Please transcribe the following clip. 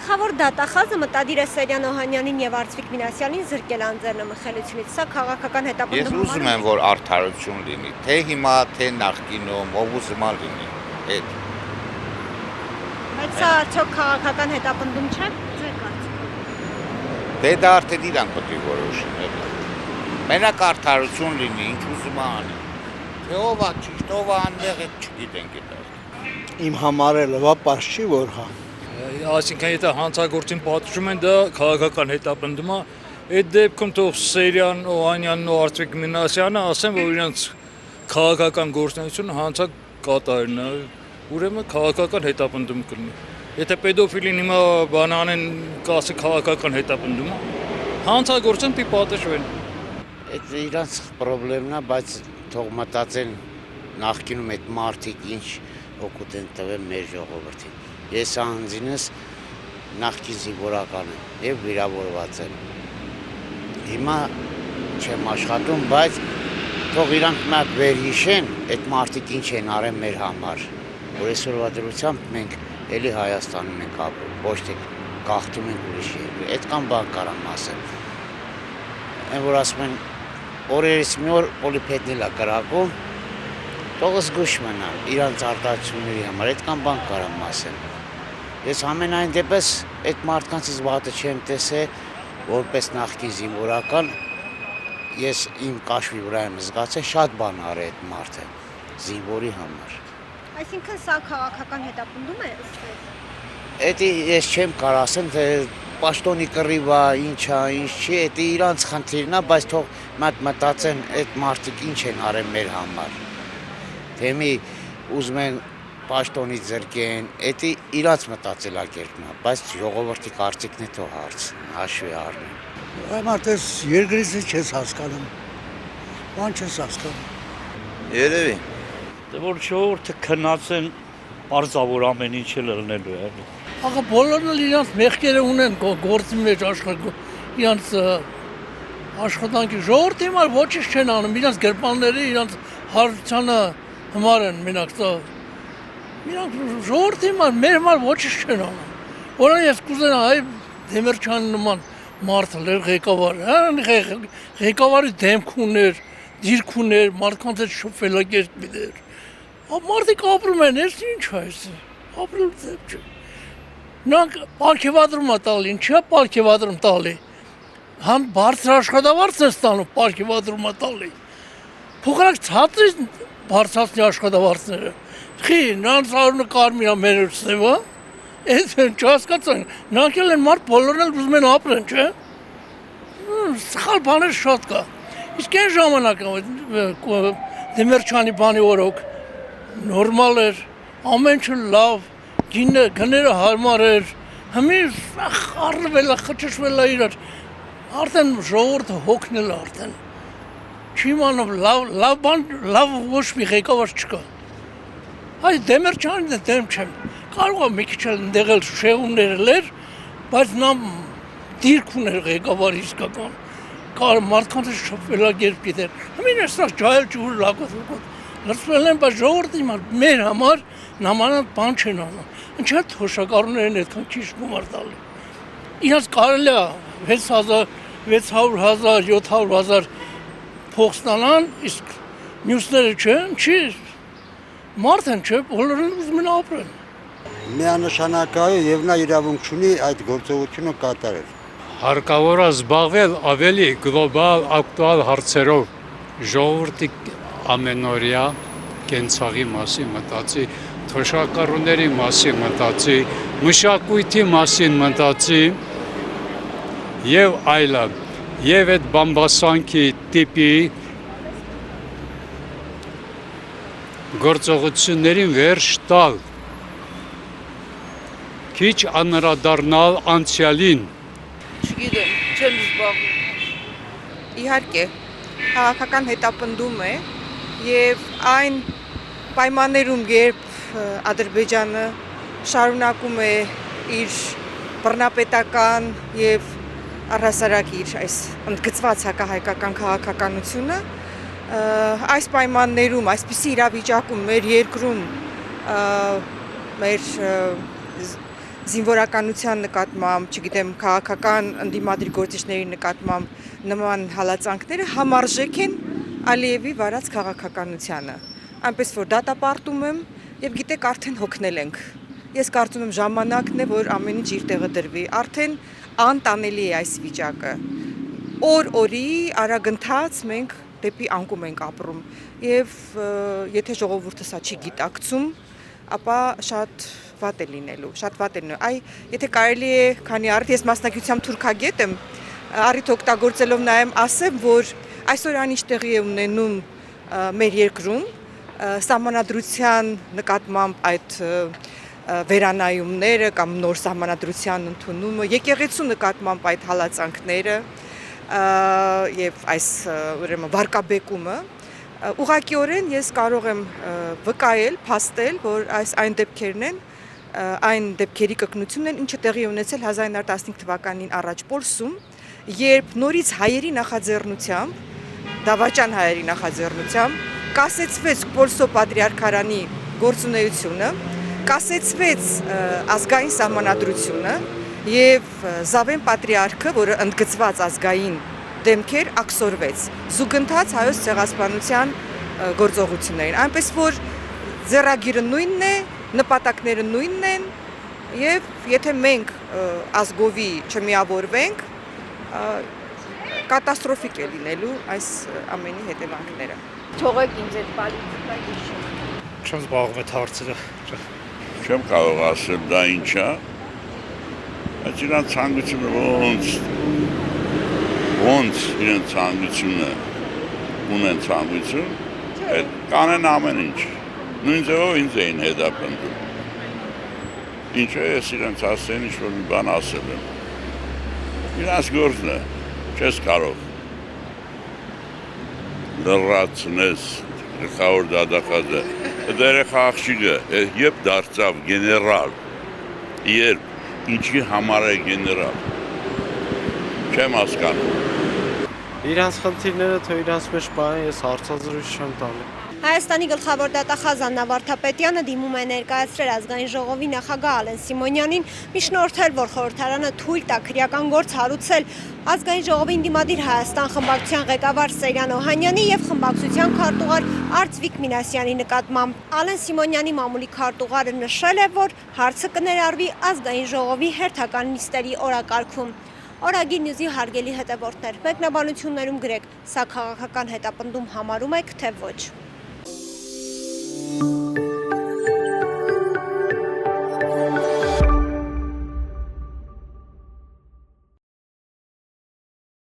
Գլխավոր դատախազը մտադիր է Սերյան Օհանյանին եւ Արծվիկ Մինասյանին զրկել անձեռնը մխելությունից։ Սա քաղաքական հետապնդում Ես ուզում եմ, որ արդարություն լինի, թե հիմա, թե նախկինում, ով ուզում է լինի։ Այդ Բայց սա արդյոք քաղաքական հետապնդում չէ։ Ձեր կարծիքով։ դե դա արդեն իրանք պետք է որոշեն։ Մենակ արդարություն լինի, ինչ ուզում է անի։ Թե ով է ճիշտ, ով է անմեղ, այդ չգիտենք այդ։ Իմ համար է լվա պարզ չի որ հա։ Այսինքն եթե հանցագործին պատժում են դա քաղաքական հետապնդում է, այդ դեպքում թող Սերյան Օհանյանն ու Արծվիկ Մինասյանը ասեն, որ իրենց քաղաքական գործունեությունը հանցակ կատարն է, ուրեմն քաղաքական հետապնդում կլինի։ Եթե պեդոֆիլին հիմա բան անեն, կասի քաղաքական հետապնդում է, հանցագործեն պիտի պատժվեն։ Այդ իրանց խնդիրն է, բայց թող մտածեն նախկինում այդ մարդիկ ինչ օգուտ են տվել մեր ժողովրդին։ Ես անձինս նախկին զինվորական եմ եւ վիրավորված եմ։ Հիմա չեմ աշխատում, բայց թող իրանք մատ վերհիշեն այդ մարդիկ ինչ են արել մեր համար։ Որ այսօրվա դրությամբ մենք էլի Հայաստանում ենք ապրում, ոչ թե գաղթում ենք ուրիշ երկրի։ Այդքան բան կարամ ասեմ։ Այն որ ասում են օրերից մի օր պոլիպետնել է կրակում, թող զգուշ մնան իրանց արտադրությունների համար, այդքան բան կարամ ասեմ։ Ես ամենայն դեպս այդ մարդկանցից վատը չեմ տեսել, որպես նախկին զինվորական, ես իմ կաշվի վրա եմ զգացել շատ բան արել այդ մարդը զինվորի համար։ Այսինքն սա քաղաքական հետապնդում է ըստ։ Էդի ես չեմ կարող ասեմ, թե պաշտոնի կռիվ է, ինչ է, ինչ չի, դա իրանց խնդիրն է, բայց թող մտածեն այդ մարդիկ ինչ են արել մեր համար։ Թե մի ուզում են պաշտոնի զրկեն, դա իրանց մտածելակերպն է, բայց ժողովրդի կարծիքն է թող հաշվի առնեն։ Այ մարդես երկրից չես հասկանում։ Բան չես հասկանում։ Երևի։ Դե որ ժողովուրդը քննածեն պարզավոր ամեն ինչ էլ լնելու է։ Ահա բոլորն էլ իրանց մեղքերը ունեն գործի մեջ իրանց աշխատանքի ժողովրդի համար ոչինչ չեն անում, իրանց գրպանները իրանց հարցանը համար են մենակ սա։ Իրանք ժողովրդի համար մեր համար ոչինչ չեն անում։ Որը ես կուզենա այ Դեմիրճյանի նման մարդը լեր ղեկավարի դեմք ուներ, դիրք ուներ, մարդկանց հետ շփվելակերպ էր։ Մարդիկ ապրում են, ես ինչ է այս։ Ապրել դեպք չէ։ Նրանք պարգևադրում է տալի, ինչի է պարգևադրում տալի։ Համ բարձր աշխատավարձ է ստանում, պարգևադրում է տալի։ Փոխանակ ցածր բարձրացնի աշխատավարձները։ Խի, նրանց արունը կարմիր է մեր սևը, այս չհասկացան, նրանք էլ են մարդ բոլորն էլ ուզում են ապրեն, չէ։ Սխալ բաներ շատ կա։ Իսկ այն ժամանակ Դեմիրճյանի բանի օրոք նորմալ էր, ամեն ինչ լավ, գները հարմար էր, հիմի առնվել է, խճճվել է իրար, արդեն ժողովուրդը հոգնել է արդեն, չի իմանում, լավ ոչ մի ղեկավար չկա, այս Դեմիրճյանին դեմ չեմ, կարող է մի քիչ էլ ընդեղել շեղումներ էր, բայց նա դիրք ուներ ղեկավար իսկական, մարդկանց է շփվելակերպ գիտեր, հիմին է սա ջահել ջուր լակոտ, լրծվել են, բայց ժողովրդի մեր համար նմանած բան չեն անում։ Ինչ է թոշակառուներն այդքան քիչ գումար տալի։ Իրանց կարելի է 600,000, 700,000 փող ստանան, իսկ մյուսները չէ, ինչի մարդ են չէ, բոլորն ուզում են ապրեն։ Միանշանակ է եւ նա իրավունք ունի այդ գործողությունը կատարել։ Հարկավոր է զբաղվել ավելի գլոբալ ակտուալ հարցերով, ժողովրդի ամենօրյա կենցաղի մասին մտածի, թոշակառուների մասին մտածի, մշակույթի մասին մտածի եւ այլն։ Եվ այդ բամբասանքի տիպի գործողություններին վերջ տալ, քիչ անդրադառնալ անցյալին։ Չգիտեմ, չեմ զբաղվում։ Իհարկե, քաղաքական հետապնդում է եւ այն պայմաններում, երբ Ադրբեջանը շարունակում է իր բռնապետական եւ առհասարակ իր այս ընդգծված հակահայկական քաղաքականությունը, այս պայմաններում, այսպիսի իրավիճակում մեր երկրում մեր զինվորականության նկատմամբ, չգիտեմ, քաղաքական ընդդիմադիր գործիչների նկատմամբ նման հալածանքները համարժեք են Ալիևի վարած քաղաքականությանը։ Այնպես որ դատապարտում եմ եւ գիտեք արդեն հոգնել ենք։ Ես կարծում եմ ժամանակն է, որ ամեն ինչ իր տեղը դրվի։ Արդեն անտանելի է այս վիճակը։ Օր-օրի արագընթաց մենք դեպի անկում ենք ապրում եւ եթե ժողովուրդը սա չի գիտակցում, ապա շատ վատ է լինելու, շատ վատ է լինելու։ Այ եթե կարելի է, քանի առիթ ես մասնակցությամբ թուրքագետ եմ, առիթ օգտագործելով նայեմ ասեմ, որ այսօր այն ինչ տեղի է ունենում մեր երկրում, սահմանադրության նկատմամբ այդ վերանայումները կամ նոր սահմանադրության ընդունումը, եկեղեցու նկատմամբ այդ հալածանքները եւ այս ուրեմն վարկաբեկումը ուղղակիորեն ես կարող եմ վկայել, փաստել, որ այն դեպքերն են, այն դեպքերի կրկնությունն են, ինչը տեղի ունեցել 1915 թվականին առաջ Պոլսում, երբ նորից հայերի նախաձեռնությամբ, դավաճան հայերի նախաձեռնությամբ կասեցվեց Պոլսո պատրիարքարանի գործունեությունը, կասեցվեց ազգային սահմանադրությունը եւ Զավեն պատրիարքը, որը ընդգծված ազգային դեմք էր, աքսորվեց զուգընթաց հայոց ցեղասպանության գործողություններին։ Այնպես որ ձեռագիրը նույնն է, նպատակները նույնն են եւ եթե մենք ազգովի չմիավորվենք, կատաստրոֆիկ է լինելու այս ամենի հետևանքները։ Թողեք ինձ այդ պոլիտիկա հիշել։ Չեմ զբաղվում այդ հարցերը։ Չեմ կարող ասել դա ինչ է։ Այդ իրան ցանկությունը ոնց իրեն ցանկությունը ունեն ցանկություն, այդ կանեն ամեն ինչ։ Նույն ձևով ինձ էին հետապնդում։ Ինչը ես իրենց ասեն ինչ-որ մի բան ասել եմ։ Իրանց գործն է, չես կարող լրացնես գլխավոր դատախազը։ Դա երեխա աղջիկը, երբ դարձավ գեներալ, երբ ինչի համար է գեներալ, չեմ հասկանում։ Իրանց խնդիրները թող իրանց մեջ բան ես հարցազրույց չեմ տալու։ Հայաստանի գլխավոր դատախազ Աննա Վարդապետյանը դիմում է ներկայացրել ազգային ժողովի նախագահ Ալեն Սիմոնյանին, միջնորդել, որ խորհրդարանը թույլ տա քրեական գործ հարուցել ազգային ժողովի ընդդիմադիր Հայաստան խմբակցության ղեկավար Սեյրան Օհանյանի եւ խմբակցության քարտուղար Արծվիկ Մինասյանի նկատմամբ։ Ալեն Սիմոնյանի մամուլի քարտուղարը նշել է, որ հարցը կներառվի ազգային ժողովի հերթական նիստերի օրակարգում։ Օրագիր նյուզի հարգելի հետևորդներ, մեկնաբանություններում գրեք, սա քաղաքական հետապնդում համարում եք, թե ոչ։